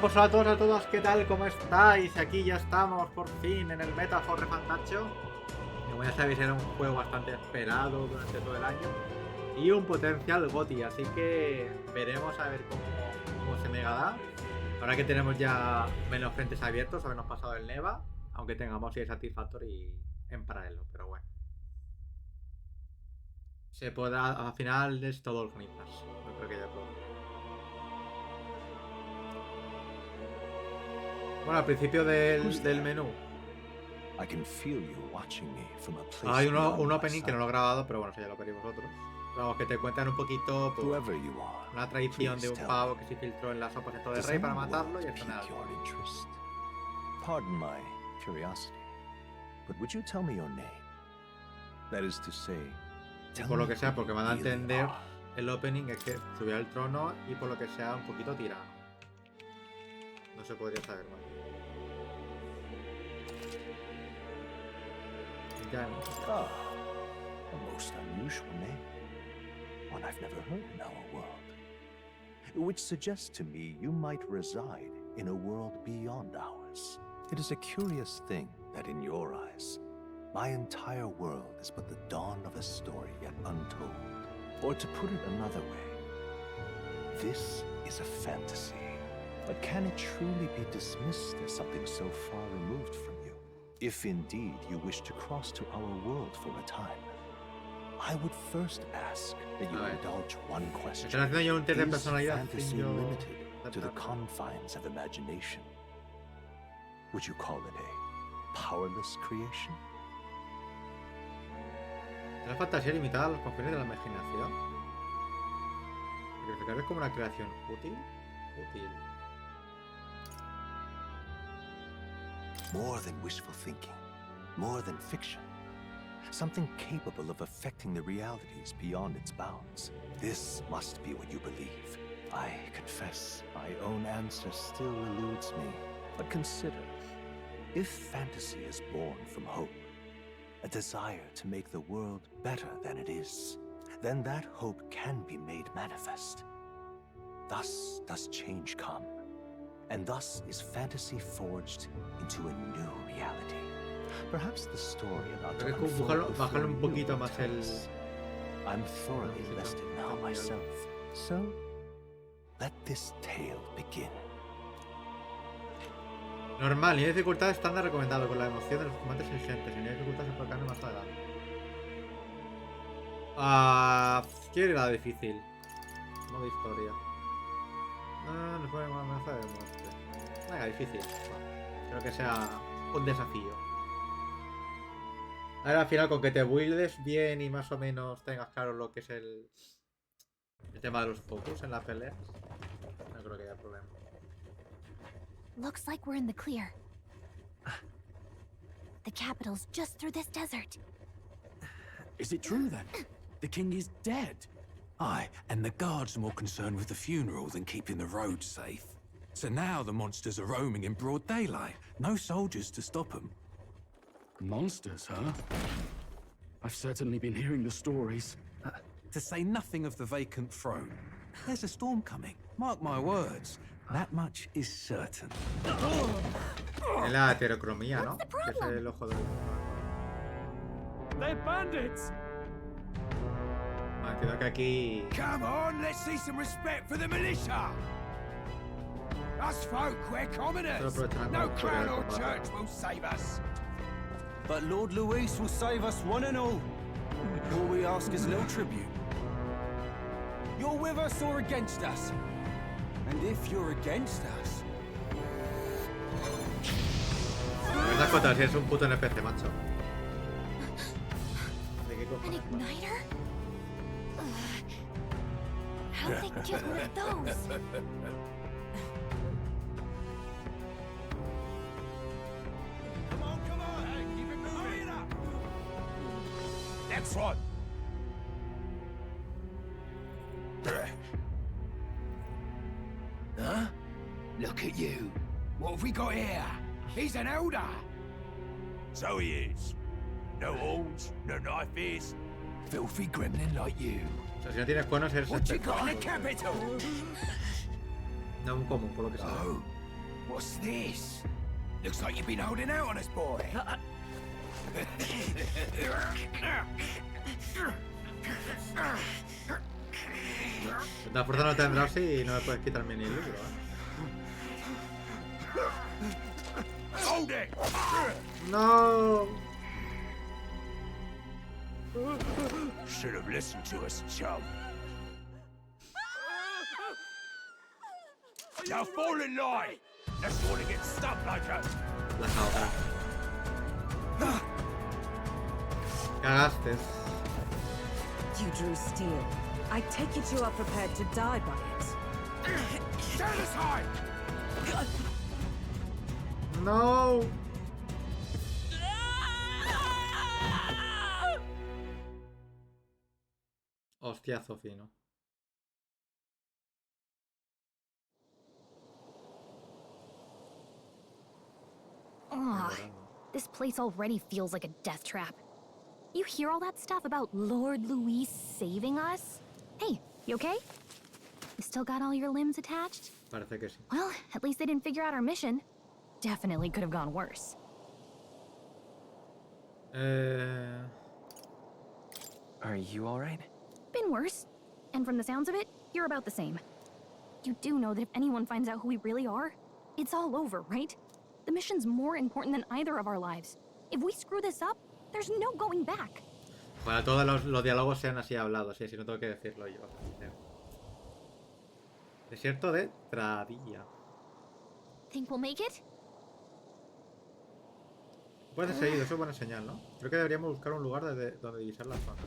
Pues hola a todos, a todas, ¿qué tal? ¿Cómo estáis? Aquí ya estamos por fin en el Metaphor REFANTAZIO. Como ya sabéis, era un juego bastante esperado durante todo el año y un potencial GOTY, así que veremos a ver cómo se mega da. Ahora que tenemos ya menos frentes abiertos, habernos pasado el Neva, aunque tengamos el Satisfactory en paralelo, pero bueno. Se podrá, al final es todo el Fnitas, no creo que haya problema. Bueno, al principio del menú hay un opening que no lo he grabado, pero bueno, eso ya lo veréis vosotros. Vamos, que te cuentan un poquito pues, una traición de un pavo que se filtró en las sopas de todo el rey para matarlo y al final. Pardon my curiosity, but would you tell me your name? That is to say, Y por lo que sea, porque me da a entender el opening es que subió al trono y por lo que sea un poquito tirano. No se podría saber más. Ah, a most unusual name. One I've never heard in our world. Which suggests to me you might reside in a world beyond ours. It is a curious thing that in your eyes, my entire world is but the dawn of a story yet untold. Or to put it another way, this is a fantasy. But can it truly be dismissed as something so far removed from you? If indeed you wish to cross to our world for a time, I would first ask that you indulge one question. Is fantasy limited to the confines of imagination? Would you call it a powerless creation? ¿Es la fantasía limitada a los confines de la imaginación? ¿Verificar es como una creación útil? Útil. More than wishful thinking, more than fiction. Something capable of affecting the realities beyond its bounds. This must be what you believe. I confess, my own answer still eludes me. But consider, if fantasy is born from hope, a desire to make the world better than it is, then that hope can be made manifest. Thus does change come. And thus is fantasy forged into a new reality. Perhaps the story about to unfold before you will tell us. I'm thoroughly invested now myself. So, let this tale begin. Normal, nivel de dificultad estándar recomendado con la emoción de los combates exigentes. El nivel de dificultad se puede cambiar más adelante. Quiero ir a la difícil. Modo historia. No, no fue una amenaza de muerte. Venga, difícil. No. Creo que sea un desafío. Ahora al final con que te buildes bien y más o menos tengas claro lo que es el tema de los focus en la pelea, no creo que haya problema. Looks like we're in the clear. The capital's just through this desert. Is it true then? The king is dead? Aye, and the guards are more concerned with the funeral than keeping the roads safe. So now the monsters are roaming in broad daylight. No soldiers to stop them. Monsters, huh? I've certainly been hearing the stories. To say nothing of the vacant throne. There's a storm coming. Mark my words. That much is certain. Es la heterocromía, ¿no? Que es el ojo del... They're bandits! Entiendo que aquí... Come on, let's see some respect for the militia! Us folk, we're commoners! No crown or church will save us! But Lord Luis will save us one and all. All we ask is no tribute. You're with us or against us? And if you're against us... No me das cuenta si es un puto NPC, macho. ¿De qué An cojones? igniter? How'd they get one of those? Come on, hey, keep it moving up! Next one! Huh? Look at you. What have we got here? He's an elder. So he is. No horns, no knife ears. Filthy gremlin like you. O sea, si no tienes cuernos eres What you espectro. got in the capital? No un común, por lo que sea. Oh, What's this? Looks like you've been holding out on us, boy. La fuerza no tendrás si no me puedes quitarme ni el libro, Hold it! No. Should have listened to us, chum. Now fall in line! Let's want to get stuck like us. La otra. Cagaste. You drew steel. I take it you are prepared to die by it. Stand aside! No. Hostiazo fino. Ugh, this place already feels like a death trap. You hear all that stuff about Lord Luis saving us? Hey, you okay? You still got all your limbs attached? Parece que sí. Well, at least they didn't figure out our mission. Definitely could have gone worse. Are you alright? Been worse. And from the sounds of it, you're about the same. You do know that if anyone finds out who we really are, it's all over, right? The mission's more important than either of our lives. If we screw this up, there's no going back. Bueno, todos los diálogos sean así hablados, si no tengo que decirlo yo. Desierto de Tradilla. Think we'll make it? Puedes seguir, eso es buena señal, ¿no? Creo que deberíamos buscar un lugar donde divisar las zonas.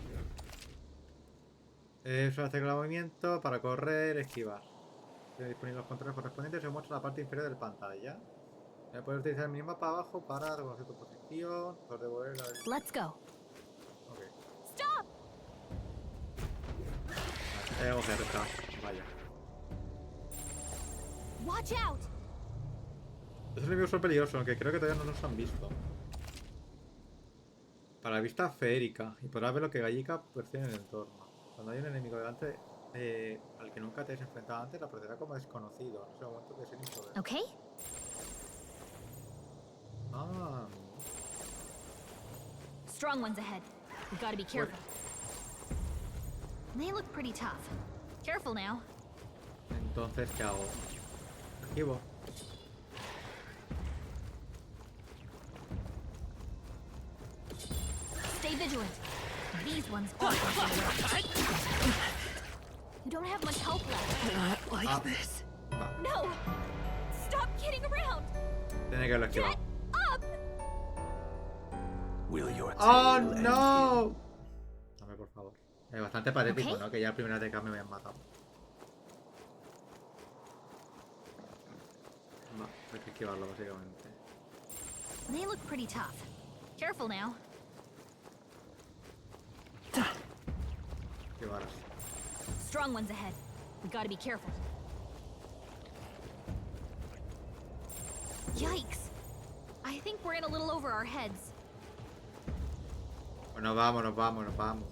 Eso hace el movimiento para correr, esquivar. Tiene disponibles los controles correspondientes, se muestra la parte inferior del pantalla. Puedes utilizar el minimapa abajo para reconocer tu posición, poder devolver la... Let's go. Ok. Stop! Tenemos que aceptar. Vaya. Watch out! Esos enemigos son peligrosos, aunque creo que todavía no nos han visto. Para la vista feérica, y podrás ver lo que Gallica percibe en el entorno. Cuando hay un enemigo delante al que nunca te has enfrentado antes, la procederá como desconocido. En ese momento de ser imprudente. Okay. Ah. Strong ones ahead. We gotta be careful. They look pretty tough. Careful now. Entonces, ¿qué hago? Esquivo. Stay vigilant. These ones are You don't have much health left. Not like this. Va. No! Stop kidding around! Tiene que haberlo esquivado. Up! Will your ¡Oh, tail no! Dame, por favor. Es bastante patético, Ok. ¿no? Que ya la primera TK me habían matado. Va, hay que esquivarlo, básicamente. They look pretty tough. Careful now. Esquivar así. Strong ones ahead. We gotta be careful. Yikes! I think we're in a little over our heads. Pues nos vamos, nos vamos, nos vamos.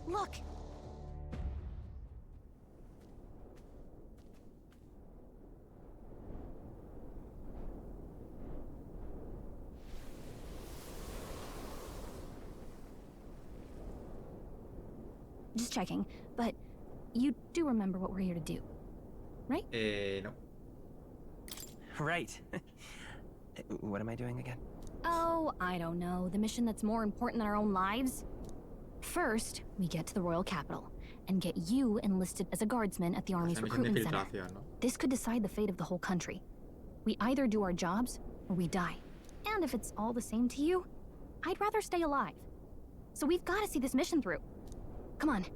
Look! Just checking, but you do remember what we're here to do, right? No. Right. What am I doing again? Oh, I don't know. The mission that's more important than our own lives? First, we get to the royal capital and get you enlisted as a guardsman at the army's Esa misión de recruitment center. infiltración, ¿no? This could decide the fate of the whole country. We either do our jobs or we die. And if it's all the same to you, I'd rather stay alive. So we've got to see this mission through. Come on.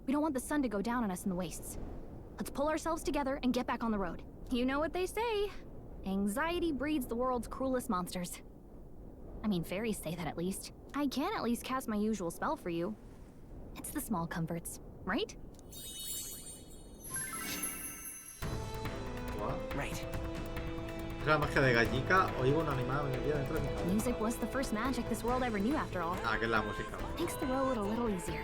We don't want the sun to go down on us in the wastes. Let's pull ourselves together and get back on the road. You know what they say. Anxiety breeds the world's cruelest monsters. I mean, fairies say that at least. I can at least cast my usual spell for you. It's the small comforts, right? What? Right. Es la magia de Gallica. Oigo una animada melodía dentro de mi cabeza. Music was the first magic this world ever knew after all. Ah, que es la música. Makes the road a little easier.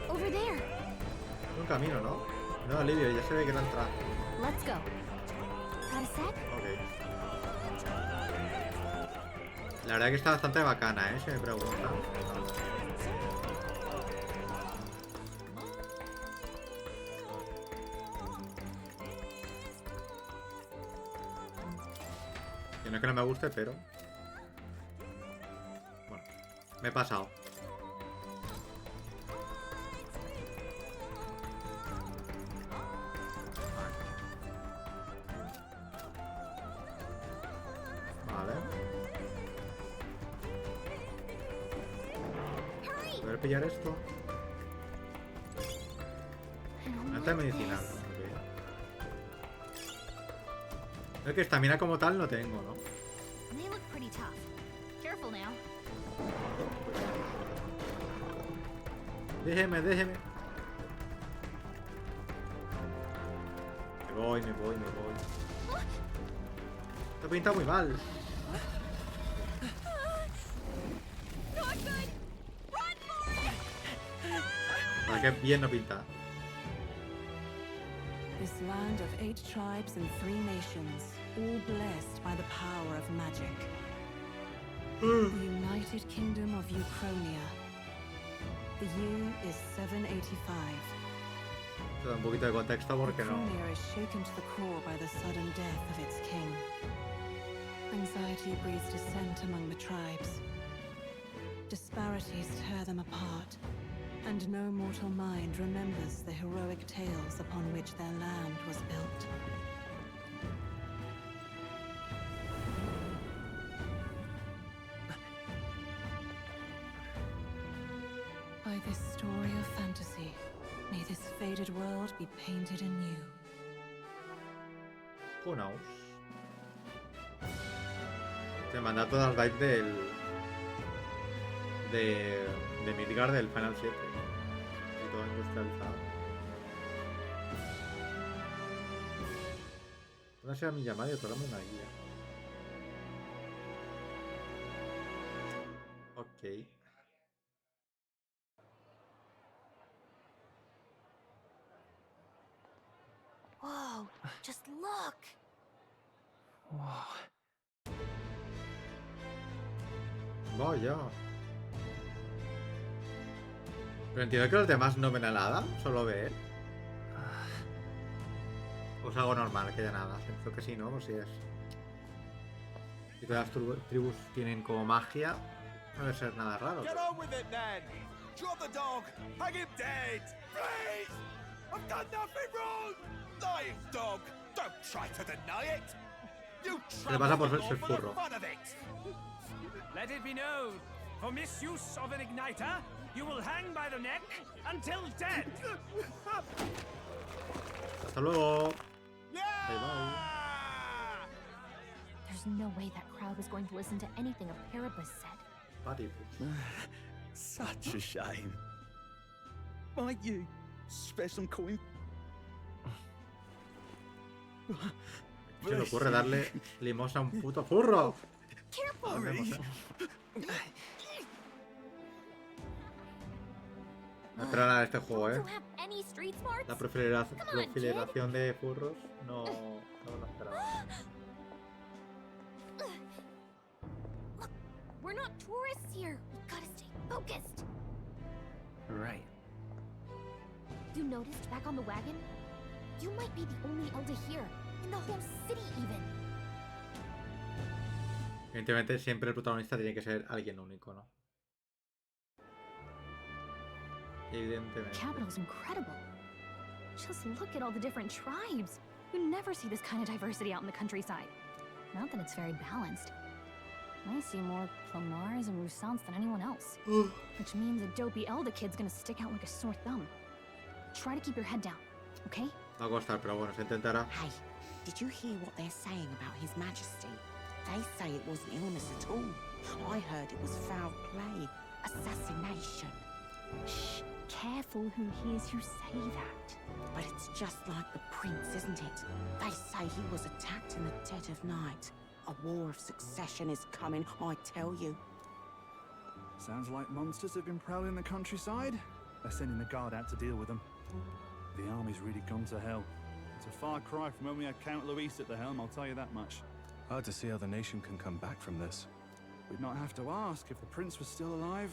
Look! Over there. Un camino, ¿no? No, alivio, ya se ve que no entra. Let's go. Got a sec? Ok. La verdad que está bastante bacana, si me preguntan. Que no es que no me guste, pero... Bueno, me he pasado. Vale. Voy a pillar esto. Planta medicinal. Ok. Es que estamina como tal no tengo, ¿no? They look pretty tough. Careful now. Déjeme. Me voy. Esto pinta muy mal. Vale, que bien no pinta. This land of 8 tribes and 3 nations, all blessed by the power of magic. The United Kingdom of Uchronia. The year is 785. Te da un poquito de contexto porque no. Uchronia is shaken to the core by the sudden death of its king. Anxiety breeds dissent among the tribes. Disparities tear them apart. And no mortal mind remembers the heroic tales upon which their land was built. By this story of fantasy, may this faded world be painted anew. Who knows? Te manda todas las vibes de Midgard del Final 7. Y todo industrializado. Una sea mi llamada y otra una guía. Ok. Whoa, just look! Whoa. Vaya. Pero entiendo que los demás no ven a nada, solo ve él. O es algo normal, que haya nada. Creo que sí, ¿no? Pues sí es. Si todas las tribus tienen como magia, no debe ser nada raro. Get on with it, then! Drop the dog! Hang him dead! Please! I've done nothing wrong! Lying dog! Don't try to deny it! You Le pasa por trampled ser the law for furro. the fun of it! Let it be known, for misuse of an igniter, you will hang by the neck until dead. Hasta luego. Yeah! There's no way that crowd was going to listen to anything a Paribus said. Patipus. Such a shame. Might you spare some coin? Se le ocurre darle limosna a un puto furro. Careful! Nos vemos, No espero nada de este juego, Don't you have any street smarts? La proliferación de furros no lo esperaba. Look, we're not tourists here. We've got to stay focused. Right. You noticed back on the wagon? You might be the only elder here, in the whole city even. Evidentemente siempre el protagonista tiene que ser alguien único, ¿no? Evidentemente. The capital's incredible. Just look at all the different tribes. You never see this kind of diversity out in the countryside. Not that it's very balanced. I see more Plamars and Roussants than anyone else. Which means a dopey elder kid's gonna stick out like a sore thumb. Try to keep your head down, okay? Va a costar, pero bueno, se intentará. Hey, did you hear what they're saying about His Majesty? They say it wasn't illness at all. I heard it was foul play, assassination. Shh, careful who hears you say that. But it's just like the prince, isn't it? They say he was attacked in the dead of night. A war of succession is coming, I tell you. Sounds like monsters have been prowling the countryside. They're sending the guard out to deal with them. The army's really gone to hell. It's a far cry from when we had Count Luis at the helm, I'll tell you that much. Hard to see how the nation can come back from this. We'd not have to ask if the prince was still alive.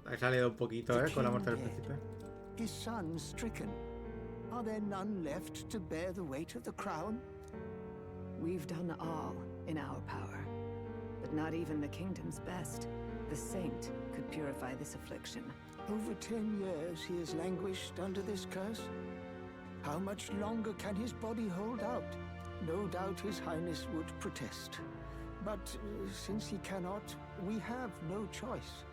Ha salido un poquito, con la muerte del príncipe. His son stricken. Are there none left to bear the weight of the crown? We've done all in our power, but not even the kingdom's best. The saint could purify this affliction. Over 10 years he has languished under this curse. How much longer can his body hold out? No doubt His Highness would protest. But since he cannot, we have no choice.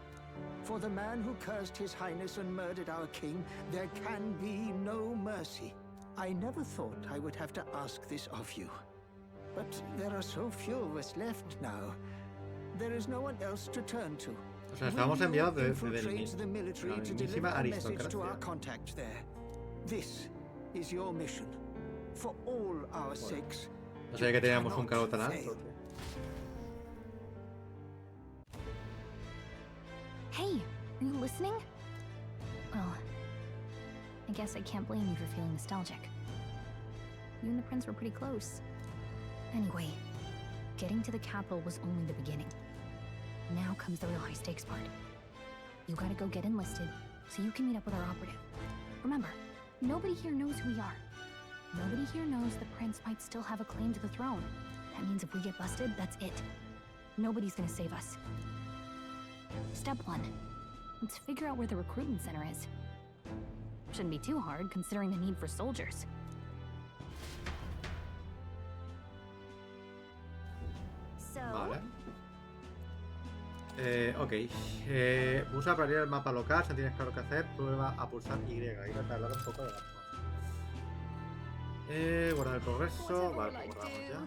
For the man who cursed His Highness and murdered our king, there can be no mercy. I never thought I would have to ask this of you. But there are so few of us left now. There is no one else to turn to. O sea, estamos enviados de the military to deliver a message to our contact there. This is your mission. For all our sakes. No sé que teníamos un cargo tan alto. Hey, are you listening? Well, I guess I can't blame you for feeling nostalgic. You and the prince were pretty close. Anyway, getting to the capital was only the beginning. Now comes the real high-stakes part. You gotta go get enlisted, so you can meet up with our operative. Remember, nobody here knows who we are. Nobody here knows the prince might still have a claim to the throne. That means if we get busted, that's it. Nobody's gonna save us. Step 1. Let's figure out where the recruitment center is. Shouldn't be too hard, considering the need for soldiers. Vale. Ok. Usa para abrir el mapa local. Si tienes claro qué hacer, prueba a pulsar Y. Y voy a hablar un poco de las cosas. Guardar el progreso. Vale, pues guardamos ya.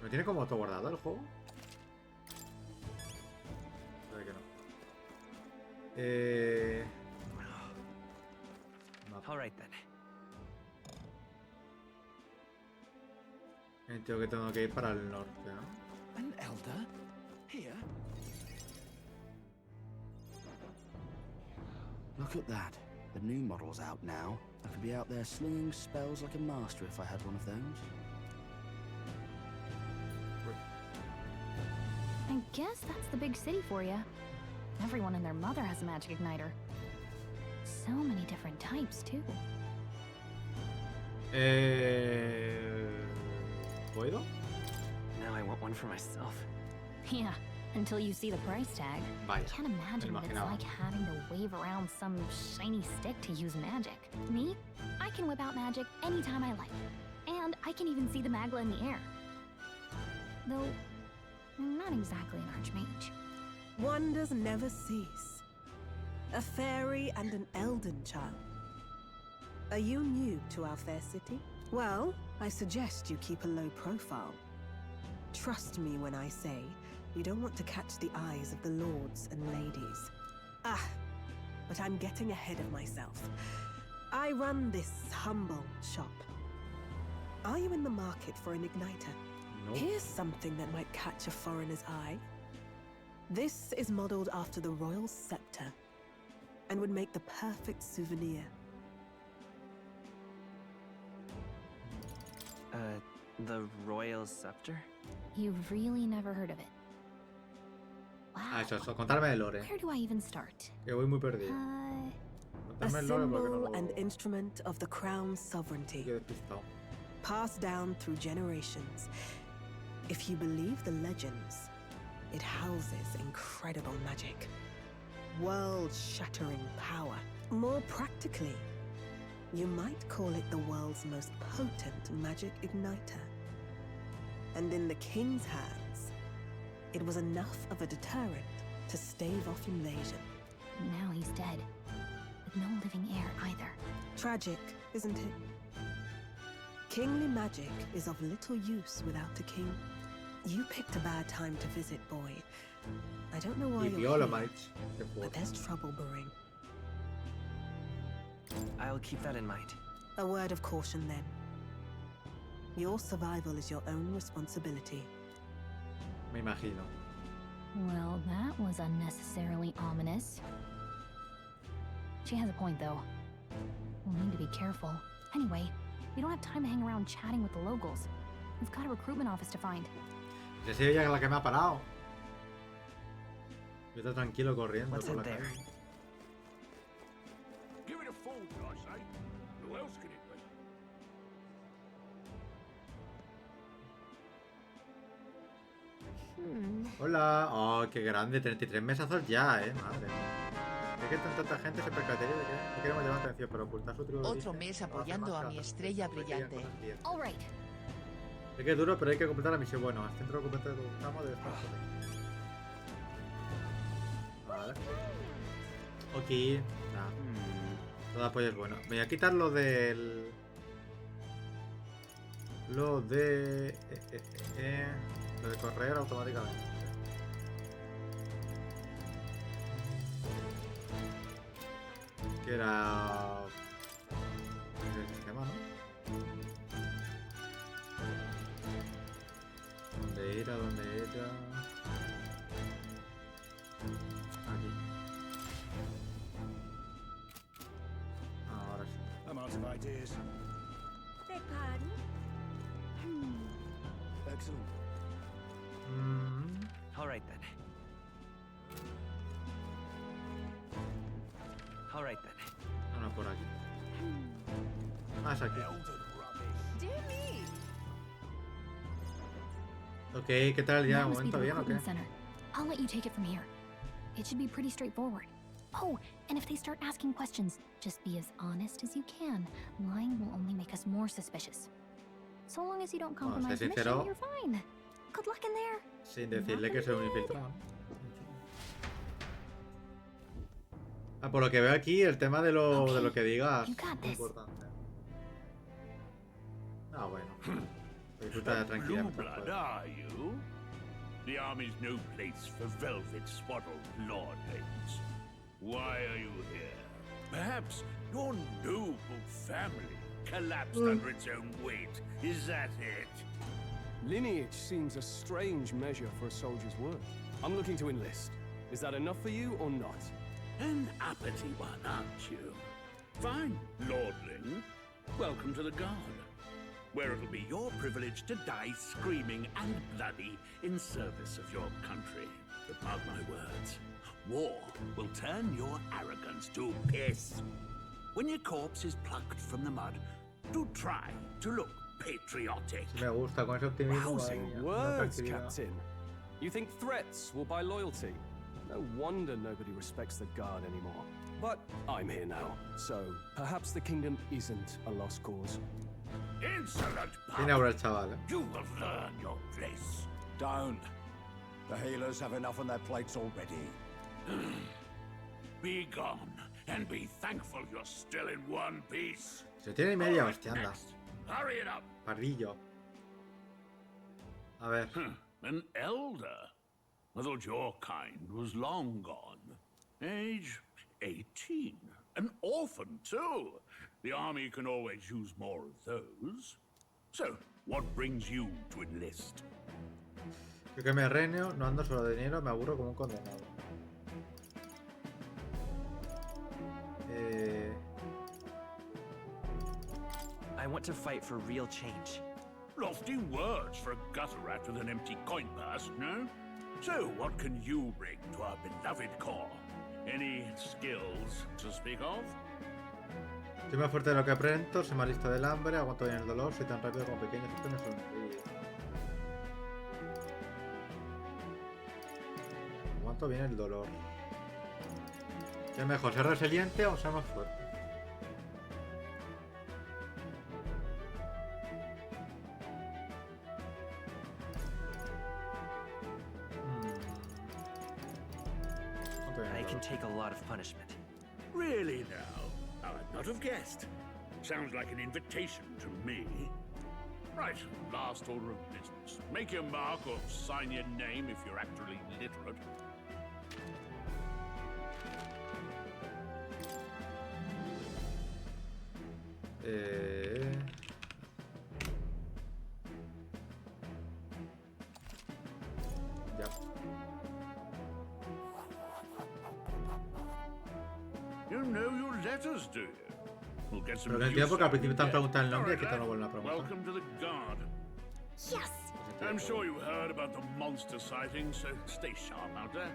¿Me tiene como auto guardado el juego? Creo que no. Alright then. Entiendo que tengo que ir para el norte, ¿no? An elder? Here? Look at that. The new model's out now. I could be out there slinging spells like a master if I had one of those. I guess that's the big city for you. Everyone and their mother has a magic igniter. So many different types, too. ¿Puedo? Now I want one for myself. Yeah, until you see the price tag. Vaya, I can't imagine what it's like having to wave around some shiny stick to use magic. Me? I can whip out magic anytime I like. And I can even see the magla in the air. Though, I'm not exactly an archmage. Wonders never cease. A fairy and an elden child. Are you new to our fair city? Well, I suggest you keep a low profile. Trust me when I say you don't want to catch the eyes of the lords and ladies. But I'm getting ahead of myself. I run this humble shop. Are you in the market for an igniter? No. Here's something that might catch a foreigner's eye. This is modeled after the royal scepter and would make the perfect souvenir. The royal scepter? You've really never heard of it. Wow. Eso, contarme el lore. Where do I even start? Que voy muy perdido. A Contarme el lore porque no symbol lo... and instrument of the crown's sovereignty. Estoy despistado. Passed down through generations. If you believe the legends, it houses incredible magic. World-shattering power. More practically, you might call it the world's most potent magic igniter. And in the king's hands, it was enough of a deterrent to stave off invasion. Now he's dead. With no living heir either. Tragic, isn't it? Kingly magic is of little use without a king. You picked a bad time to visit, boy. I don't know why you're here, but there's trouble brewing. I'll keep that in mind. A word of caution then. Your survival is your own responsibility. Me imagino. Well, that was unnecessarily ominous. She has a point, though. We'll need to be careful. Anyway, we don't have time to hang around chatting with the locals. We've got a recruitment office to find. Que sea ella la que me ha parado. Yo estoy tranquilo corriendo por la calle. Give it a fool, I say. Who else could it be? Hola. Oh, qué grande. 33 mesazos ya, madre. Es que tanta gente se percataría de que no queremos llamar atención, pero ocultar su tribu de Otro origen mes no hace apoyando más a que mi hacer estrella cosas brillante. bien. All right. Es que es duro, pero hay que completar la misión. Bueno, al centro completo de estamos de despacho. Vale. Ok. Nah. Todo apoyo es bueno. Me voy a quitar lo del... Lo de correr automáticamente. Que era... el sistema, ¿no? ¿Dónde era? ¿Dónde era? Aquí. Ahora sí. I'm out of ideas. Beg pardon? Excellent. All right then. All right then. Ah, no, por aquí. Ah, es aquí. Dear me. Ok, ¿qué tal ya? That ¿Un must be momento the bien o qué? recruitment center. I'll let you take it from here. It should be pretty straightforward. Oh, and if they start asking questions, just be as honest as you can. Lying will only make us more suspicious. So long as you don't compromise the mission, sincero. you're fine. Good luck in there. Sin decirle que soy un infiltrado. Ah, por lo que veo aquí, el tema de lo que digas es importante. Ah, bueno. Disfruta tranquilamente. Blue blood, are you? The army's no place for velvet-swaddled lordlings. Why are you here? Perhaps your noble family collapsed under its own weight. Is that it? Lineage seems a strange measure for a soldier's work. I'm looking to enlist. Is that enough for you or not? An uppity one, aren't you? Fine, lordling. Welcome to the Guard, where it'll be your privilege to die screaming and bloody in service of your country. But mark my words, war will turn your arrogance to piss. When your corpse is plucked from the mud, do try to look patriotic. Me gusta con ese optimismo. Rousing words, Captain. You think threats will buy loyalty? No wonder nobody respects the Guard anymore. But I'm here now, so perhaps the kingdom isn't a lost cause. Insolent Tiene ahora el chaval, You will learn your place. Don't. The healers have enough on their plates already. Be gone, and be thankful you're still in one piece. Se tiene media hostia, anda. Hurry it up. Pardillo. A ver. An elder? I thought your kind was long gone. Age 18. An orphan, too. The army can always use more of those. So, what brings you to enlist? Yo que me reño, no ando solo de dinero, me aburro como un condenado. I want to fight for real change. Lofty words for a gutter rat with an empty coin purse, no? So, what can you bring to our beloved corps? Any skills to speak of? Soy más fuerte de lo que aprendo, soy más listo del hambre, aguanto bien el dolor, soy tan rápido como pequeño, esto me sonríe. Aguanto bien el dolor. ¿Qué es mejor, ser resiliente o ser más fuerte? I can take a lot of punishment. Really now? I would not have guessed. Sounds like an invitation to me. Right, last order of business. Make your mark or sign your name if you're actually literate. don't know your letters, do you? We'll get some Pero que entiendo porque al principio te han use preguntado el out of nombre y it. aquí te lo vuelven a Alright, preguntar. welcome to the guard. Yes! I'm sure you heard about the monster sightings, so stay sharp out there.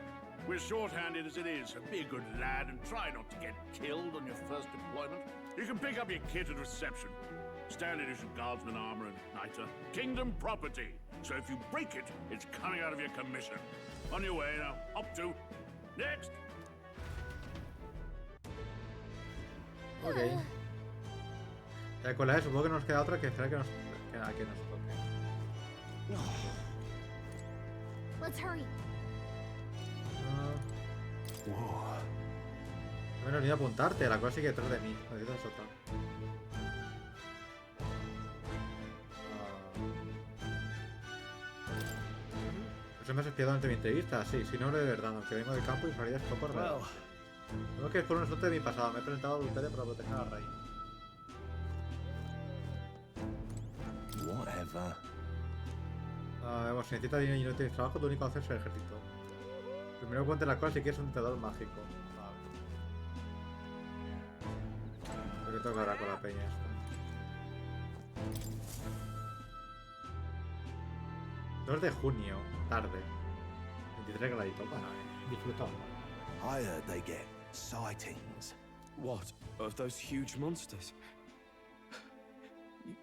We're short-handed as it is, so be a good lad and try not to get killed on your first deployment. You can pick up your kit at reception. Standard issue guardsman armor and niter. Kingdom property. So if you break it, it's coming out of your commission. On your way now. Up to. Next. Ok. Ya con la E supongo que nos queda otra que esperar que nos toque. Let's hurry. Wow. No me he venido a apuntarte, la cosa sigue detrás de mí. Necesito soltar. Eso me has espiado ante mi entrevista, sí, si no de verdad, aunque vengo del campo y farías poco raro. Tengo que ir por un asunto de mi pasado, me he presentado a adulterio para proteger a la reina. Whatever. Vamos, si necesitas dinero y no tienes trabajo, tu único acceso es el ejército. Primero cuente las cosas si quieres un tenedor mágico. Vale. Lo que toca ahora con la peña esta. 2 de junio, tarde. 23 graditos, bueno, disfrutamos. I heard they get sightings. What? Of those huge monsters?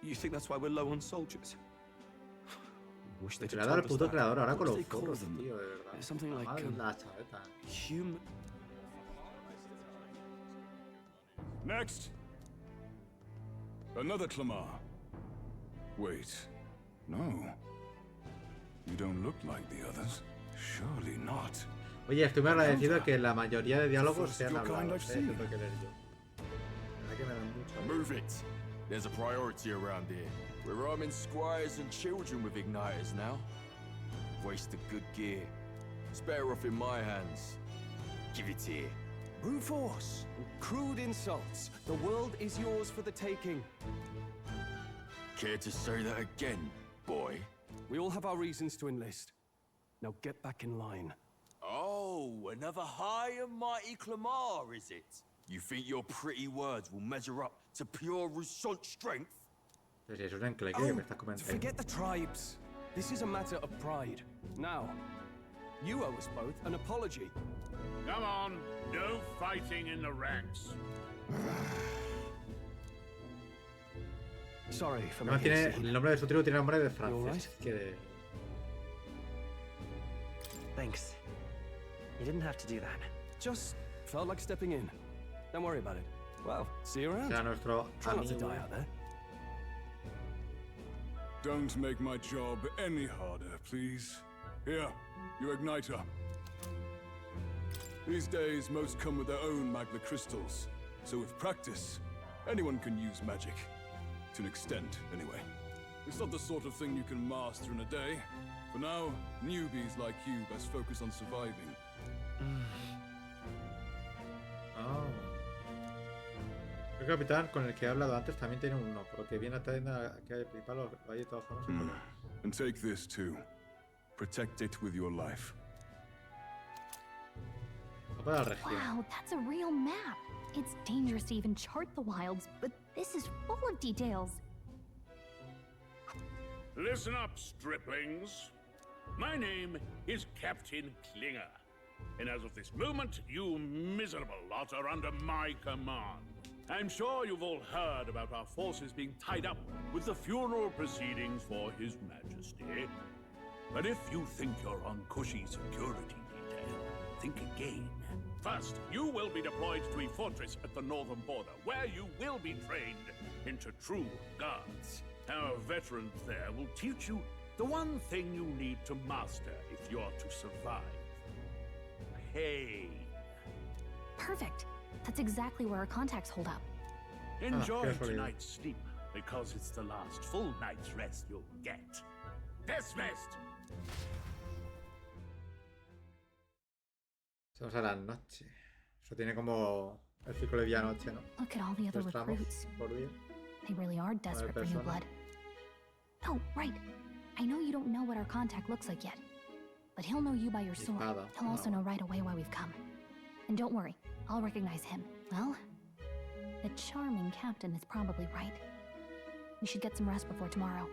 You think that's why we're low on soldiers? Wish they'd have Creador, el told us puto that. creador, ahora What con do los they call furros, them? tío, de verdad. Something like La chaveta. human. Next! Another Clamar. Wait. No. You don't look like the others. Surely not. Oye, estoy muy agradecido que la mayoría de diálogos sean Your kind hablados, I've seen. tengo que leer yo. La verdad que me dan mucho. Move it. There's a priority around here. We're arming squires and children with igniters now. Waste of good gear. It's better off in my hands. Give it here. Brute force. Crude insults. The world is yours for the taking. Care to say that again, boy? We all have our reasons to enlist. Now get back in line. Oh, another high and mighty Clamar, is it? You think your pretty words will measure up to pure Russant strength? Sí, eso es un encleque, me estás comentando. Forget the tribes. This is a matter of pride. Now, you owe us both an apology. Come on. No fighting in the ranks. Sorry for No, making tiene, a scene. el nombre de su tribu tiene nombre de You all francés. Que... Thanks. You didn't have to do that. Just felt like stepping in. Don't worry about it. Well, see you around. Será nuestro Try not to amigo. die out there. Don't make my job any harder, please. Here, your igniter. These days, most come with their own magna crystals. So with practice, anyone can use magic. To an extent, anyway. It's not the sort of thing you can master in a day. For now, newbies like you best focus on surviving. Oh. El capitán con el que he hablado antes también tiene uno, por lo que viene a traer que hay principal lo hay de todas formas. And take this too. Protect it with your life. Mapa de la región. Wow, that's a real map. It's dangerous to even chart the wilds, but this is full of details. Listen up, striplings. My name is Captain Klinger. And as of this moment, you miserable lot are under my command. I'm sure you've all heard about our forces being tied up with the funeral proceedings for His Majesty. But if you think you're on cushy security detail, think again. First, you will be deployed to a fortress at the northern border, where you will be trained into true guards. Our veterans there will teach you the one thing you need to master if you're to survive. Pain. Perfect. That's exactly where our contacts hold up. Enjoy tonight's sleep, because it's the last full night's rest you'll get. Dismissed! Estamos a la noche. Eso tiene como el ciclo de día-noche, ¿no? Look at all the other Los tramos recruits. por día. They really are desperate for new persona. blood. Oh, right. I know you don't know what our contact looks like yet, but he'll know you by your sword. Espada. He'll also know right away why we've come. And don't worry, I'll recognize him. Well, the charming captain is probably right. We should get some rest before tomorrow.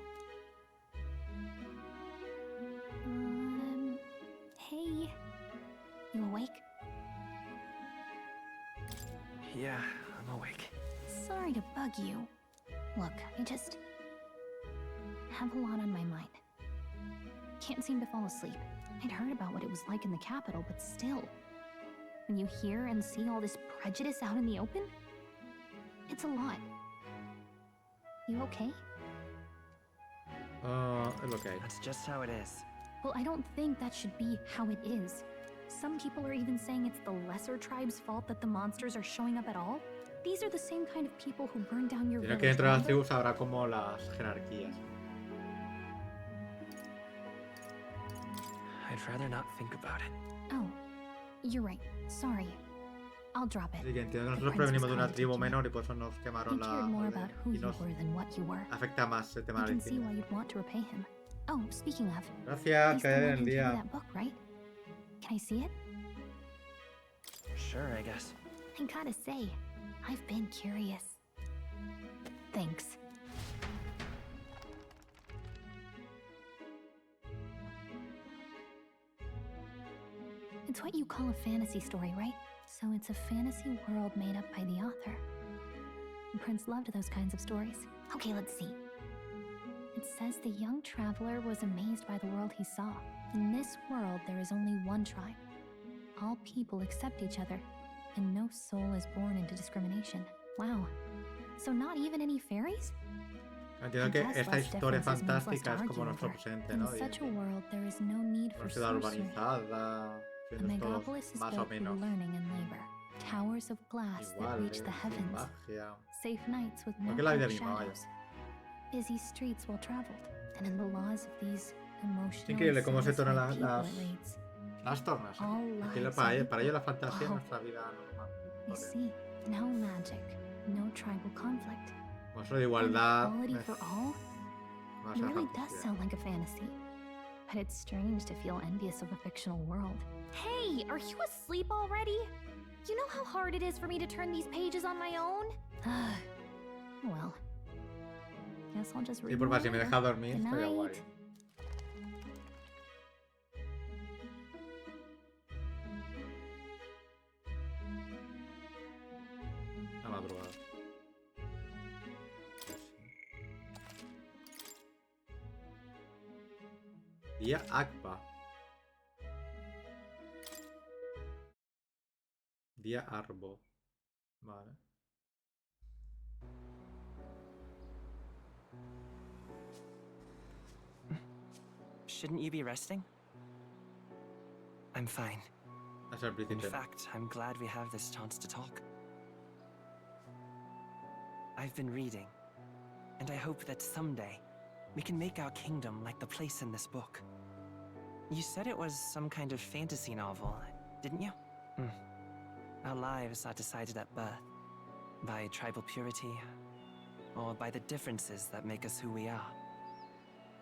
Hey. You awake? Yeah, I'm awake. Sorry to bug you. Look, I just have a lot on my mind. Can't seem to fall asleep. I'd heard about what it was like in the capital, but still. When you hear and see all this prejudice out in the open, it's a lot. You okay? Okay. That's just how it is. Well, I don't think that should be how it is. Some people are even saying it's the lesser tribe's fault that the monsters are showing up at all. These are the same kind of people who burned down your Creo village. que dentro de las remember? tribus habrá como las jerarquías. I'd rather not think about it. Oh, you're right. Sorry. I'll drop it. Así que entiendo que The nosotros prince provenimos was de una kind to tribu take you. menor y por eso nos quemaron He cared more la about who y you nos were than what you were. afecta más el tema I de la can see why you'd want to repay him. Oh, speaking of, Gracias, I que still haya want el him to read día. that book, right? Can I see it? Sure, I guess. I gotta say, I've been curious. Thanks. It's what you call a fantasy story, right? So it's a fantasy world made up by the author. The prince loved those kinds of stories. Okay, let's see. It says the young traveler was amazed by the world he saw. In this world, there is only one tribe. All people accept each other, and no soul is born into discrimination. Wow. So not even any fairies? Entiendo que esta historia fantástica es como nuestro presente, In ¿no? such a world, there is no need for Una ciudad sorcery. urbanizada, The siendo todos megapolis is más o built through menos learning and labor. Towers of glass that reach iguales, the sin heavens. magia. Safe nights with no Porque la vida dark misma, vaya. shadows. Busy streets well traveled. And in the laws of these Es emotional increíble cómo se tornan satisfied people, las it reads. las tornas. All Aquí lives para, are para ello la fantasía es Wow. nuestra vida normal. You see, no magic, no tribal conflict. Por eso de igualdad Equality es for all? no It es la really does fantasía. sound like a fantasy. But it's strange to feel envious of a fictional world. Hey, are you asleep already? You know how hard it is for me to turn these pages on my own? Well, guess I'll just read Sí, porfa, more si me later. deja dormir Good estaría guay. night. La madrugada. Día Akba. Día Arbo. Vale. Shouldn't you be resting? I'm fine. Es el In príncipe. fact, I'm glad we have this chance to talk. I've been reading, and I hope that someday we can make our kingdom like the place in this book. You said it was some kind of fantasy novel, didn't you? Our lives are decided at birth, by tribal purity, or by the differences that make us who we are.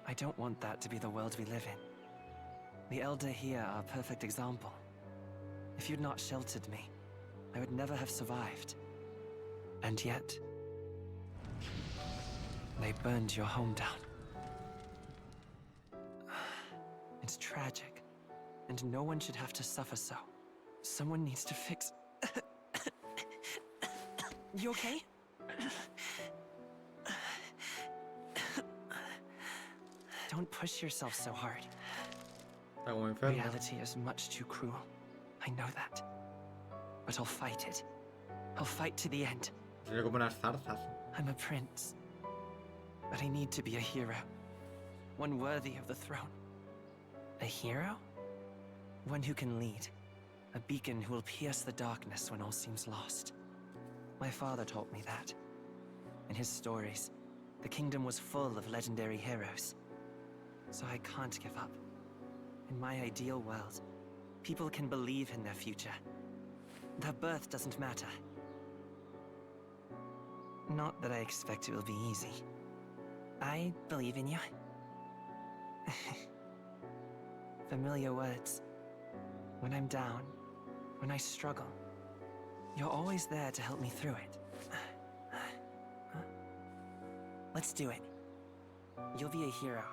I don't want that to be the world we live in. The Elder here are a perfect example. If you'd not sheltered me, I would never have survived. And yet, they burned your home down. It's tragic, and no one should have to suffer so. Someone needs to fix... You okay? Don't push yourself so hard. Está como enfermo. Reality is much too cruel. I know that. But I'll fight it. I'll fight to the end. Sería como unas zarzas. I'm a prince. But I need to be a hero. One worthy of the throne. A hero? One who can lead. A beacon who will pierce the darkness when all seems lost. My father taught me that. In his stories, the kingdom was full of legendary heroes. So I can't give up. In my ideal world, people can believe in their future. Their birth doesn't matter. Not that I expect it will be easy. I believe in you. Familiar words. When I'm down, when I struggle, You're always there to help me through it. Let's do it. You'll be a hero.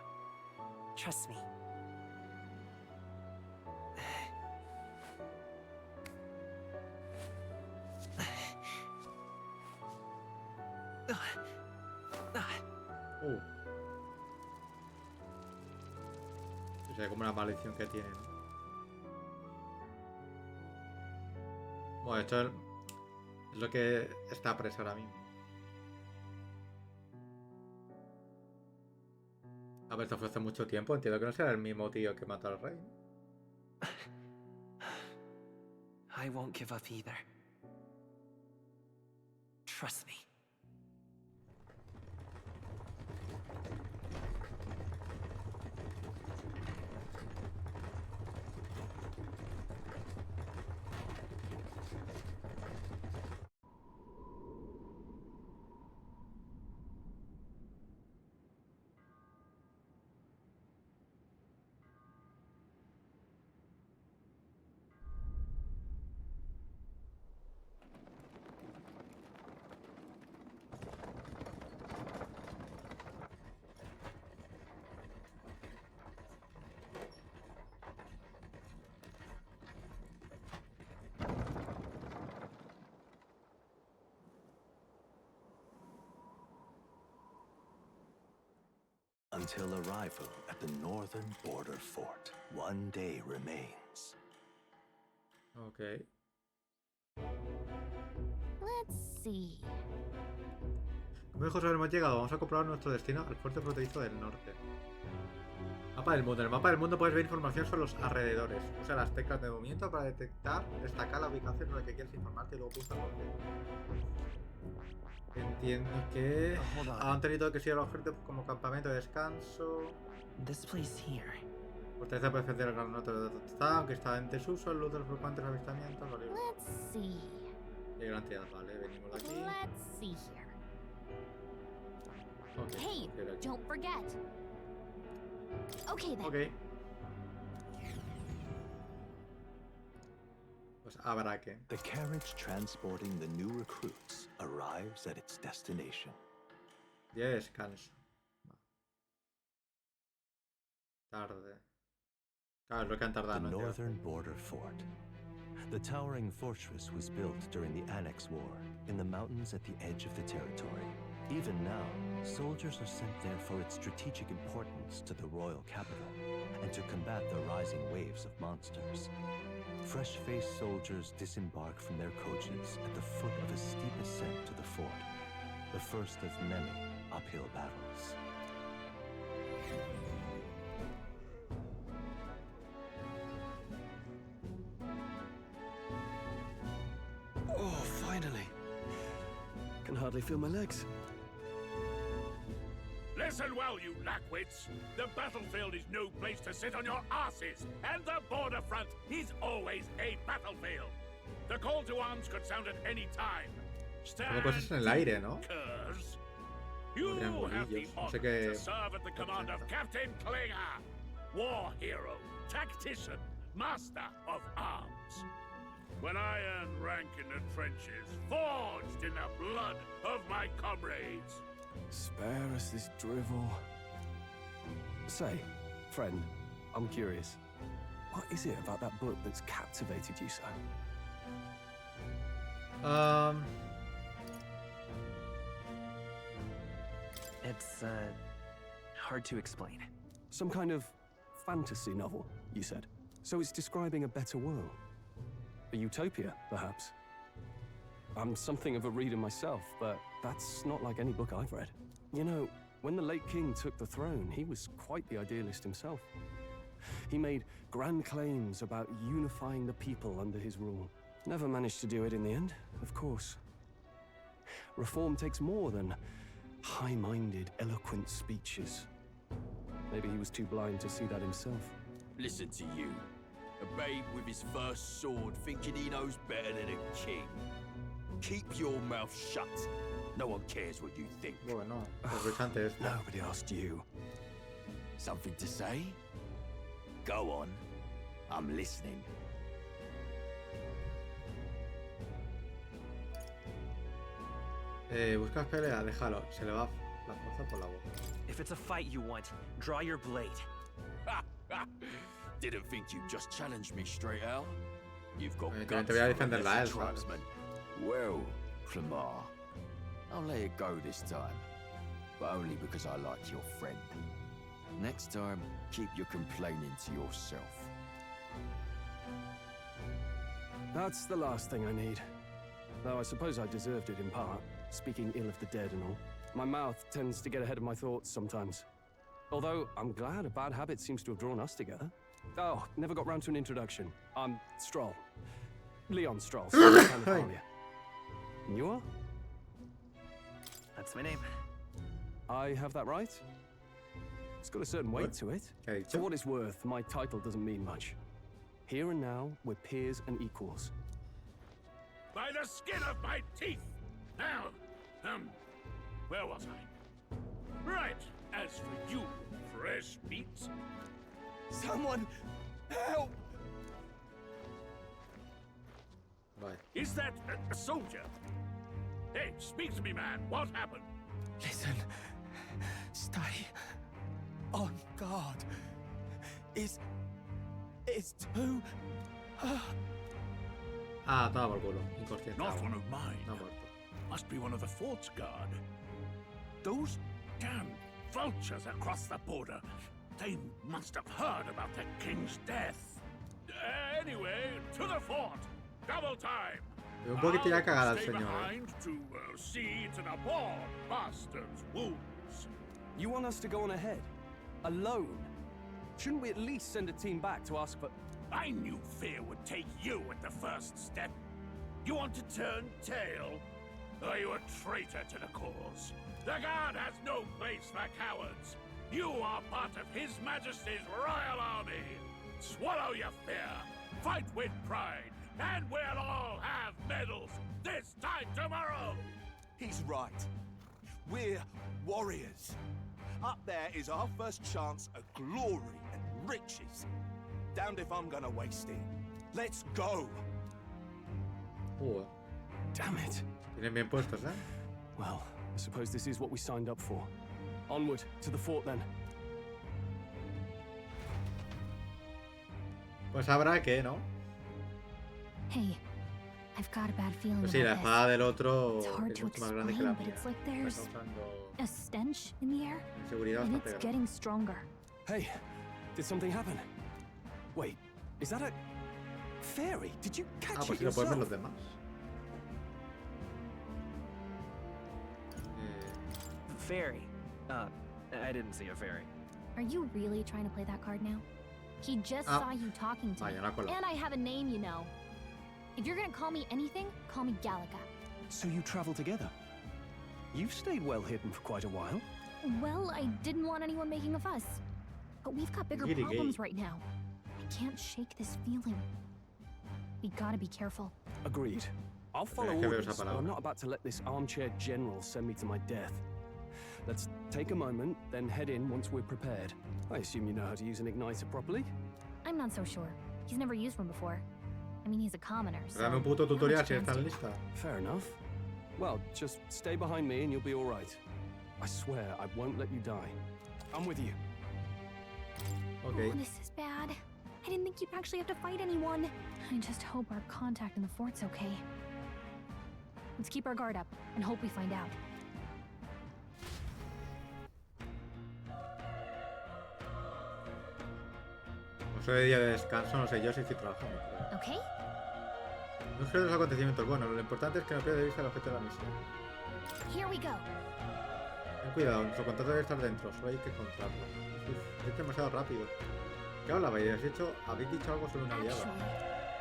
Trust me. O sea, como una maldición que tiene, ¿no? Bueno, esto es lo que está preso ahora mismo. A ver, esto fue hace mucho tiempo. Entiendo que no será el mismo tío que mató al rey, ¿no? I won't give up either. Trust me. Until arrival at the northern border fort, one day remains. Ok. Let's see. Como dijo, hemos llegado. Vamos a comprobar nuestro destino al fuerte fronterizo del norte. Mapa del mundo. En el mapa del mundo puedes ver información sobre los alrededores. Usa las teclas de movimiento para detectar, destacar la ubicación sobre la que quieres informarte y luego pulsa OK. Entiendo que han tenido que ser objetos como campamento de descanso. This place here. Fortaleza puede ofrecer el gran norte de Tatán, aunque está en desuso, luz de los frecuentes avistamientos. Vale. Let's see. Y gran tirada, vale, venimos de aquí. Let's see here. Okay, Hey, don't forget. Okay then. Ok. Pues habrá que. The carriage transporting the new recruits arrives at its destination. Ya descanso. Tarde. Claro, es lo que han tardado. The northern border fort. The towering fortress was built during the Annex War in the mountains at the edge of the territory. Even now, soldiers are sent there for its strategic importance to the royal capital and to combat the rising waves of monsters. Fresh-faced soldiers disembark from their coaches at the foot of a steep ascent to the fort, the first of many uphill battles. Oh, finally. Can hardly feel my legs. Listen well, you lackwits. The battlefield is no place to sit on your asses, and the border front is always a battlefield. The call to arms could sound at any time. Como cosas en el aire, ¿no? Curs. You have the No sé honor qué. to serve at the command of Captain Klinger, war hero, tactician, master of arms. When I earned rank in the trenches, forged in the blood of my comrades. Spare us this drivel. Say, friend, I'm curious. What is it about that book that's captivated you so? It's, hard to explain. Some kind of fantasy novel, you said. So it's describing a better world. A utopia, perhaps. I'm something of a reader myself, but that's not like any book I've read. You know, when the late king took the throne, he was quite the idealist himself. He made grand claims about unifying the people under his rule. Never managed to do it in the end, of course. Reform takes more than high-minded, eloquent speeches. Maybe he was too blind to see that himself. Listen to you. A babe with his first sword thinking he knows better than a king. Keep your mouth shut. No one cares what you think. Bueno, interesante esto. Nobody asked you. Something to say? Go on. I'm listening. Buscas pelea, déjalo. Se le va la fuerza por la boca. If it's a fight you want, draw your blade. Didn't think you'd just challenge me straight out. You've got Te voy a defender la él, ¿sabes? Well, Clamar, I'll let it go this time, but only because I like your friend. Next time, keep your complaining to yourself. That's the last thing I need. Though I suppose I deserved it in part, speaking ill of the dead and all. My mouth tends to get ahead of my thoughts sometimes. Although, I'm glad a bad habit seems to have drawn us together. Oh, never got round to an introduction. I'm Stroll. Leon Stroll. And you are? That's my name. I have that right? It's got a certain weight to it. For what it's worth, my title doesn't mean much. Here and now, we're peers and equals. By the skin of my teeth! Now, where was I? Right, as for you, fresh meat. Someone help! Right. Is that a soldier? Hey, speak to me, man. What happened? Listen. Stay on guard. It's too... Estaba por culo. Inconsciente. Not one of mine. No muerto. Must be one of the fort's guard. Those damn vultures across the border. They must have heard about the king's death. Anyway, to the fort. Double time. Un poquito ya cagada el Stay señor. behind to see to the poor bastard's wounds. You want us to go on ahead? Alone? Shouldn't we at least send a team back to ask for... I knew fear would take you at the first step. You want to turn tail? Are you a traitor to the cause? The guard has no place for cowards. You are part of His Majesty's Royal Army. Swallow your fear. Fight with pride. And we'll all have medals this time tomorrow. He's right. We're warriors. Up there is our first chance at glory and riches. Damned if I'm gonna waste it. Let's go. Damn it. Tienen bien puestos, ¿eh? Well, I suppose this is what we signed up for. Onward to the fort then. Pues habrá que, ¿no? Hey, I've got a bad feeling Pues sí, la about espada del otro It's hard es to mucho más grande que la explain, but mía. it's like Está there's causando a stench in the air, inseguridad and bastante it's grande. getting stronger. Hey, did something happen? Wait, is that a... fairy? Did you catch Pues it si lo pueden ver los yourself? demás. Fairy. I didn't see a fairy. Are you really trying to play that card now? He just Ah. saw you talking to me, Vaya, la cola. and I have a name, you know. If you're gonna call me anything, call me Gallica. So you travel together? You've stayed well hidden for quite a while. Well, I didn't want anyone making a fuss. But we've got bigger Giddy problems gay. right now. I can't shake this feeling. We gotta be careful. Agreed. I'll follow que veo orders, esa but I'm palabra. not about to let this armchair general send me to my death. Let's take a moment, then head in once we're prepared. I assume you know how to use an igniter properly? I'm not so sure. He's never used one before. I mean, he's a commoner, so... Dame un puto not much tutorial si chance estás to- lista. Fair enough. Well, just stay behind me and you'll be all right. I swear I won't let you die. I'm with you. Okay. Oh, this is bad. I didn't think you'd actually have to fight anyone. I just hope our contact in the fort's okay. Let's keep our guard up and hope we find out. Pues hoy día de descanso, no sé yo si estoy trabajando. Pero... Okay? No creo de los acontecimientos. Bueno, lo importante es que no pierda de vista el objeto de la misión. Here we go. Ten cuidado, nuestro contacto debe estar dentro, solo hay que encontrarlo. Uf, es demasiado rápido. ¿Qué hablabais? ¿Habéis dicho algo sobre una aliada?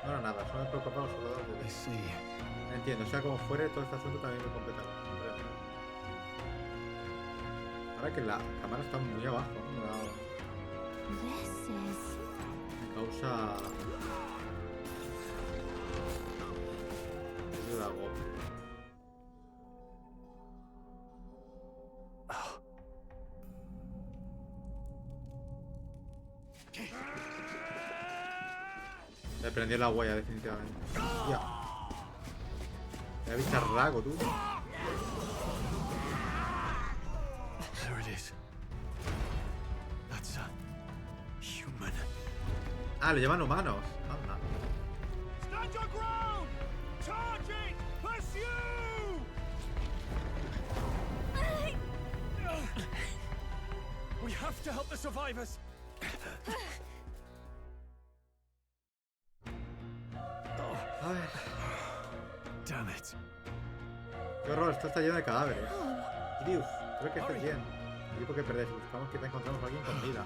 No era nada, solo me preocupaba los soldados de... Sí. Entiendo, sea como fuere, todo este asunto también me compete a mí. Ahora que la cámara está muy abajo, ¿no? Me causa... Me da agobio. Me prendió la huella, definitivamente. Ya. Me ha visto rago, tú. Human. Ah, lo llevan humanos. Anda. Stand your ground! Charging! Pursue! We have to help the survivors. Ay, Damn it. qué horror, esto está lleno de cadáveres. Dios, creo que estés bien. El equipo que perdés, buscamos que te encontramos a alguien con vida.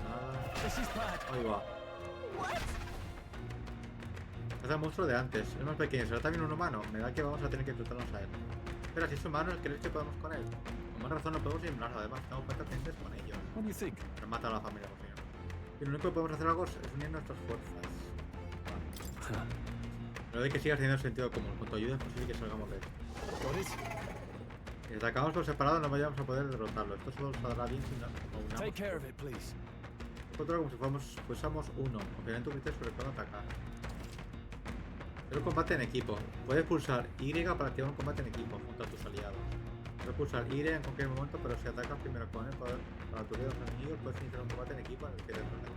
Nada. Ahí va. Es el monstruo de antes, es más pequeño, será también un humano. Me da que vamos a tener que enfrentarnos a él. Pero si es humano, ¿crees que podemos con él? Con más razón no podemos ignorarlo, además tengo cuenta pendientes con ellos. What do you think? Nos mata a la familia, por fin. Y lo único que podemos hacer algo es unir nuestras fuerzas. Lo de que sigas teniendo sentido común. Con tu ayuda es posible que salgamos de esto. Si atacamos por separado no vayamos a poder derrotarlo. Esto solo saldrá bien si no unamos. Take care of it, please. Controla como si fuésemos uno, aunque en tu criterio sobre cuándo atacar. Pero combate en equipo. Puedes pulsar Y para activar un combate en equipo junto a tus aliados. Puedes pulsar Y en cualquier momento, pero si atacas primero con él para aturdir a los enemigos, puedes iniciar un combate en equipo en el que dentro de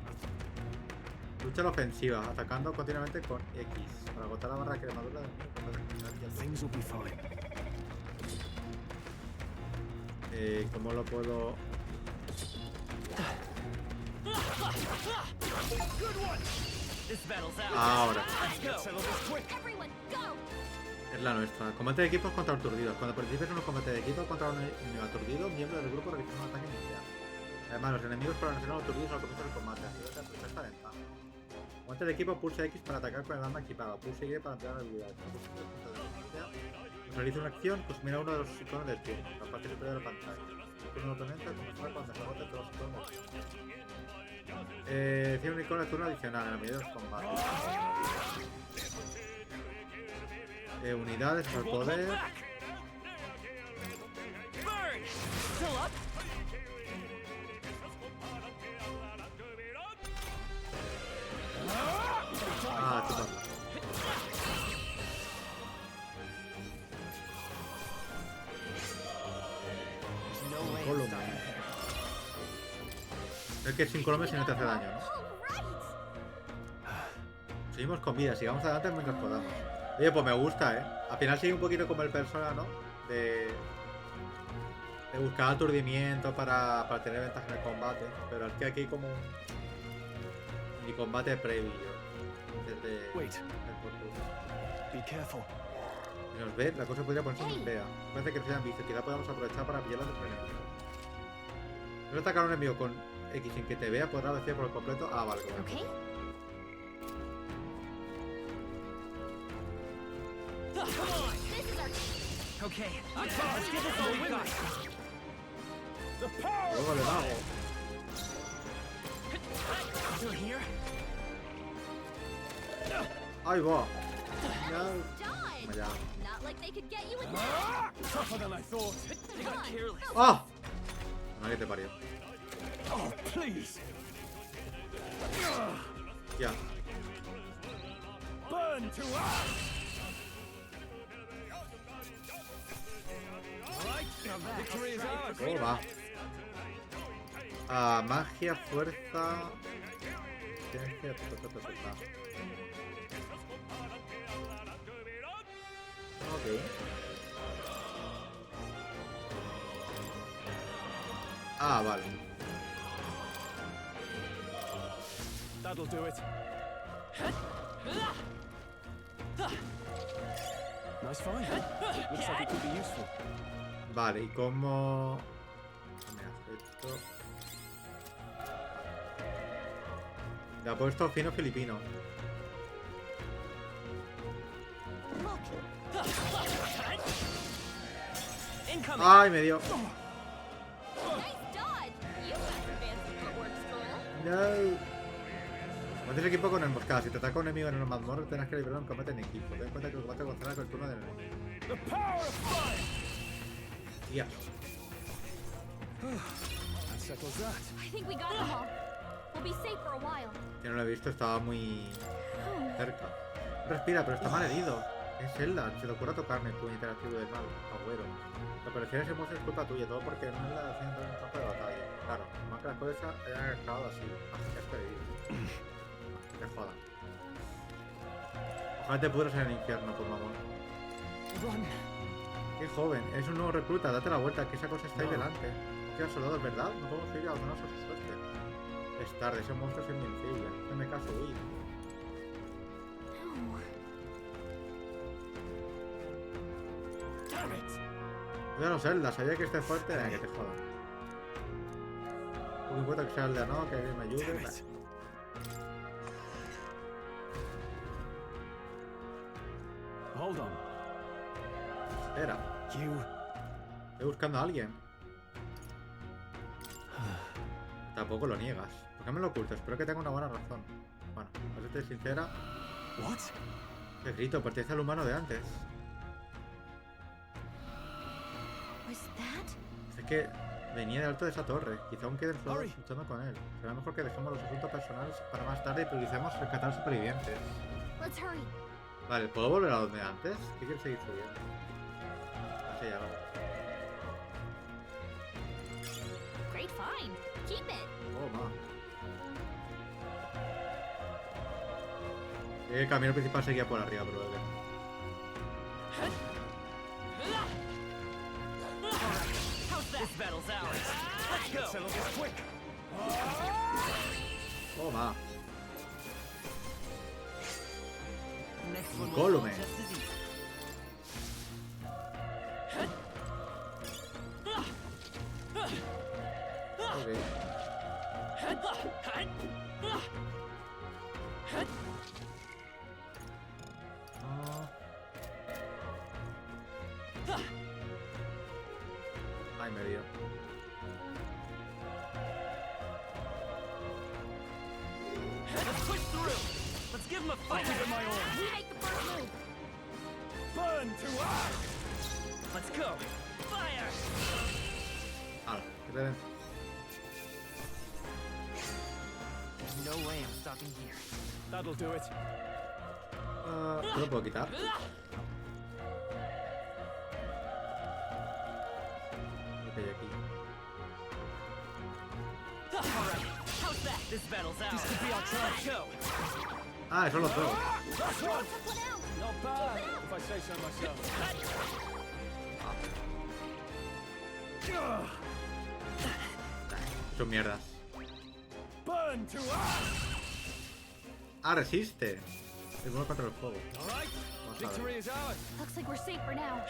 lucha a la ofensiva, atacando continuamente con X para agotar la barra cremadura del enemigo. Things will be fine. ¿Cómo lo puedo...? Ahora. Es la nuestra. Combate de equipos contra aturdidos. Cuando participes en un combate de equipo contra un enemigo aturdido, un miembro del grupo realiza un ataque inicial. Además, los enemigos para ser aturdidos al comienzo del combate. Así que aprovecha esta ventaja. Combate de equipo, pulsa X para atacar con el arma equipada. Pulsa Y para ampliar la habilidad. Realiza una acción, pues mira uno de los iconos del turno, la parte superior de la pantalla. El turno del oponente comenzará cuando se agoten todos los iconos del turno. Tiene un icono de turno adicional en la medida de los combates. Unidades al poder. Ah, qué pasa. Es que sin columnas si no te hace daño, ¿no? Seguimos con vida, sigamos adelante mientras podamos. Oye, pues me gusta, ¿eh? Al final sigue un poquito como el Persona, ¿no? De buscar aturdimiento para tener ventaja en el combate. Pero es que aquí hay como mi combate previo. Wait. Be careful. Si nos ve, la cosa podría ponerse muy fea. Parece que nos sean visto, quizá podamos aprovechar para pillarlo de frente. No atacar a un enemigo con X sin que te vea, podrá vencer por completo. Ah, vale. Okay. Okay, let's give this all we got. Luego le mago. Still here? Ahí va. No. Ya. Tougher than I thought. They got careless. ¡Ah! No, que te parió. Oh, please. Ya. Burn to ash. Victory is ours. ¿Cómo va? Ah, magia, fuerza. Ciencia, Ok. Ah, vale. That'll do it. Nice find. Looks like it could be useful. Vale, ¿y cómo...? Me hace esto. Le ha puesto fino filipino. ¡Ay, me dio! No. Combate equipo con emboscada. Si te ataca un enemigo en una mazmorra, tendrás que liberar un combate en equipo. Ten en cuenta que el combate concentra con el turno del enemigo. Dios. Que no lo he visto, estaba muy cerca. Respira, pero está mal herido. Es Zelda, se te ocurre tocarme tu interactivo del mal, agüero. Lo parecer ese monstruo es culpa tuya, todo porque no es la haciendo en un campo de batalla. Claro, más que las cosas hayan acabado así. Así que has perdido. Te jodan. Ojalá te pudras en el infierno, por mamón. Qué joven, es un nuevo recluta, date la vuelta, que esa cosa está ahí delante. No quedan soldados, ¿verdad? No podemos ir a abandonar a su suerte. Es tarde, ese monstruo es invencible. No me caso, huir. Cuidado, Zelda, sabía que esté fuerte, que te jodan. No importa que sea Zelda, no, que alguien me ayude. Hold on. Espera. Estoy buscando a alguien. Tampoco lo niegas. ¿Por qué me lo ocultas? Espero que tenga una buena razón. Bueno, para serte sincera. What? El grito pertenece al humano de antes. Es que venía de alto de esa torre. Quizá aún queden todos luchando con él. Será mejor que dejemos los asuntos personales para más tarde y prioricemos rescatar a los supervivientes. Vale, ¿puedo volver a donde antes? ¿Qué quieres seguir subiendo? Así ya vamos. Great find. Keep it. Oh, ma. El camino principal seguía por arriba, pero Toma. Incólume. Ay, me dio. Let's push through. Let's give him a fight. I'll give it my all. We make the first move. Burn to us. Let's go. Fire. ¿Qué te ven? There's no way I'm stopping here. That'll do it. ¿Te lo puedo quitar? Ok, aquí. Alright. How's that? This battle's ours. This could be our chance. Go. Ah, eso lo juego. Not bad, if I say so myself. Son mierdas. Burn to us. Ah, resiste. Es bueno contra el fuego. Vamos a Victory ver. is ours. Looks like we're safe for now.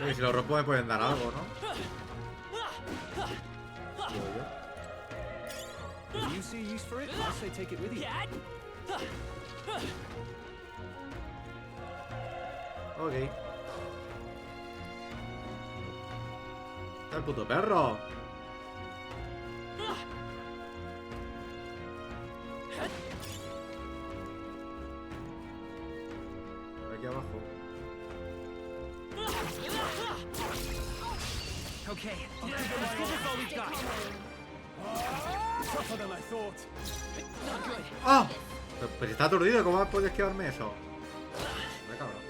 Oye, si lo rompo me pueden dar algo, ¿no? Digo yo. If you see use for it, I say take it with you. Ok. ¡Está el puto perro! Aquí abajo. Okay, let's give this all we've got. Tougher than I thought. Not good. ¡Ah! Pues está aturdido, ¿cómo puedes esquivarme eso? Me cabrón.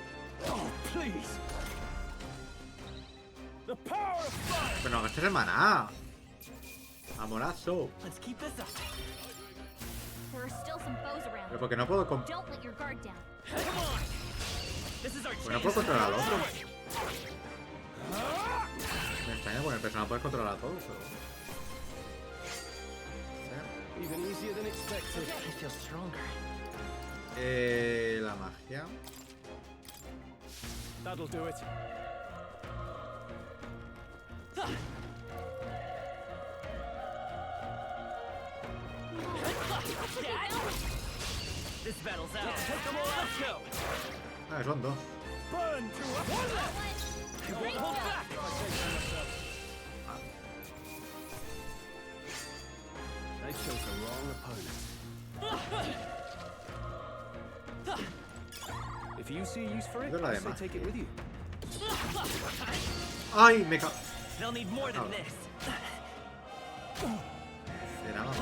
Oh, please. The power of fire. Pero no gastes el maná. Amorazo. Let's keep this up. There are still some foes around. Pero porque no puedo Don't let your guard down. Come on. This is our Pues no chance. puedo controlar al otro. Me extraña porque el personaje puede controlar a todos, pero... Even easier than expected. I feel stronger. La magia. That'll do it. This battle's ours. Take them all out. Let's go. Ah, son dos. Burn to us. One left. You won't hold back. If I say so myself. They chose the wrong opponent. If you see use for it, Yo la I de say magia. take it with you. ¡Ay! Me ca... They'll need more than this. Será, vamos.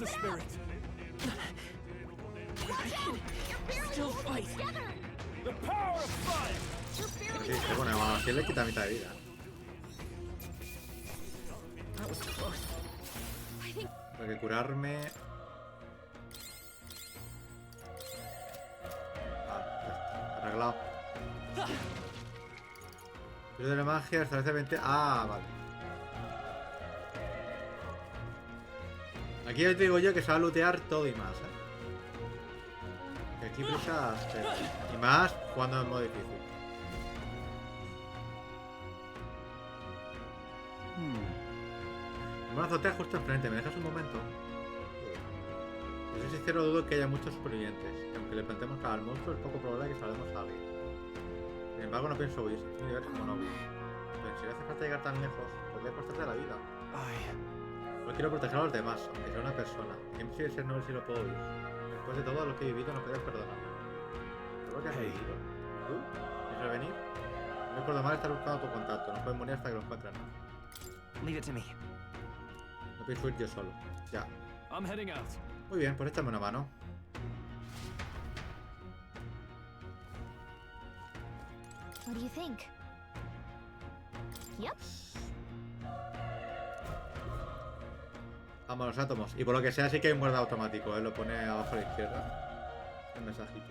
the spirit. Still fight. The power of fire. Sí, se pone mano. Así le quita mitad de vida. Tengo que curarme. Arreglado. Pero de la magia establece 20. Ah, vale. Aquí ya te digo yo que se va a lootear todo y más, Que aquí prisas. Y más cuando es modo difícil. Una azotea justo enfrente. ¿Me dejas un momento? Si soy sincero, dudo que haya muchos supervivientes. Y aunque le plantemos cara al monstruo, es poco probable que salvemos a alguien. Sin embargo, no pienso huir. Es un universo como no huir. Pero si le hace falta llegar tan lejos, podría costarte la vida. No quiero proteger a los demás, aunque sea una persona. ¿Quién quiere ser noble si lo puedo oír? Después de todo lo que he vivido, no podrías perdonarme. ¿Pero qué has vivido? ¿Tú? ¿Quieres venir? No recuerdo mal estar buscando tu contacto. No puedes morir hasta que lo encuentres. Leave it to me. No pienso ir yo solo. Ya. I'm heading out. Muy bien, pues échame una mano. What do you think? Yep. Vamos, los átomos. Y por lo que sea, sí que hay un guarda automático, Lo pone abajo a la izquierda. El mensajito.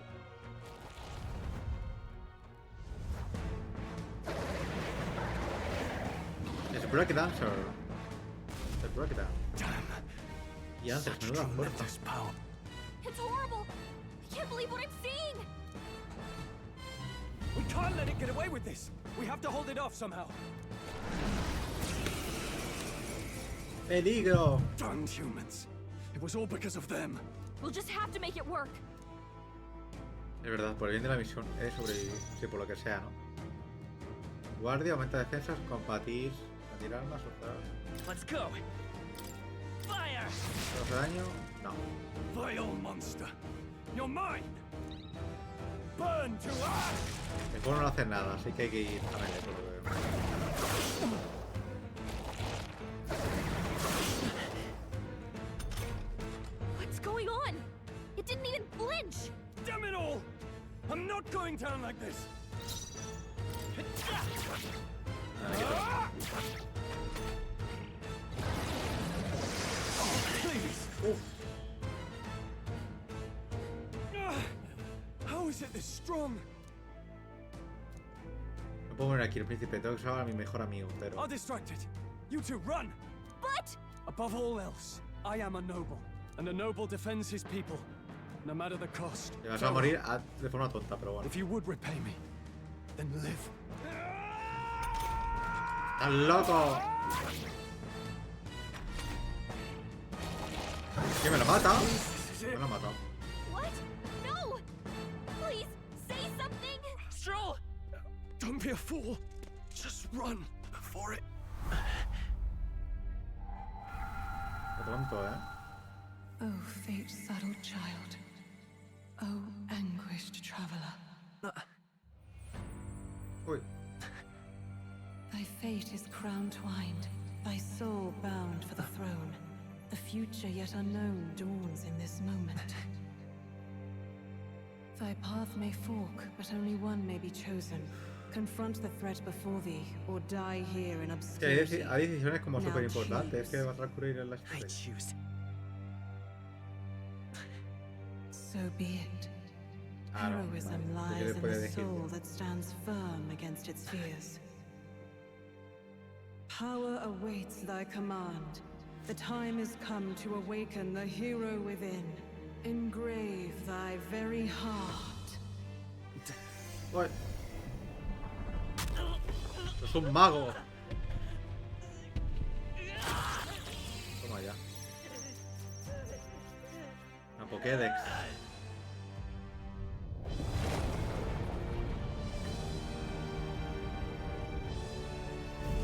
Es Breakdancer. Es Breakdown. Y antes, menuda fuerza. It's horrible. I can't believe what I'm seeing. We can't let it get away with this. We have to hold it off somehow. Peligro. Darned humans. It was all because of them. We'll just have to make it work. Es verdad, por el bien de la misión he de sobrevivir. Sí, por lo que sea, ¿no? Guardia, aumenta defensas, combatir, añadir armas, o Let's go. Fire. ¿2 de daño? No. Vile monster. You're mine. Burn to ash. El juego no hace nada, así que hay que ir a melee, por lo que veo. What's going on? It didn't even flinch. Damn it all! I'm not going down like this. Please. How is it this strong? No puedo morir aquí, el príncipe. Tengo que salvar a mi mejor amigo, pero... I'll distract it. You two run. But above all else, I am a noble, and a noble defends his people, no matter the cost. Te vas a morir de forma tonta, pero bueno. If you would repay me, then live. ¡Estás loco! ¿Qué me lo mata? Me lo ha matado. what? No! Please say something. Stroll. Don't be a fool. Just run for it. Qué tonto, Oh, fate-saddled child. Oh, anguished traveler. Uy. Thy fate is crown-twined, thy soul bound for the throne. The future yet unknown dawns in this moment. Thy path may fork, but only one may be chosen. Confront the threat before thee, or die here in obscurity. Hay decisiones como súper importantes que vas a ocurrir en la historia. So be it. Heroism lies in a soul that stands firm against its fears. Power awaits thy command. The time is come to awaken the hero within. Engrave thy very heart. Uy. Es un mago. Toma ya. Una Pokédex.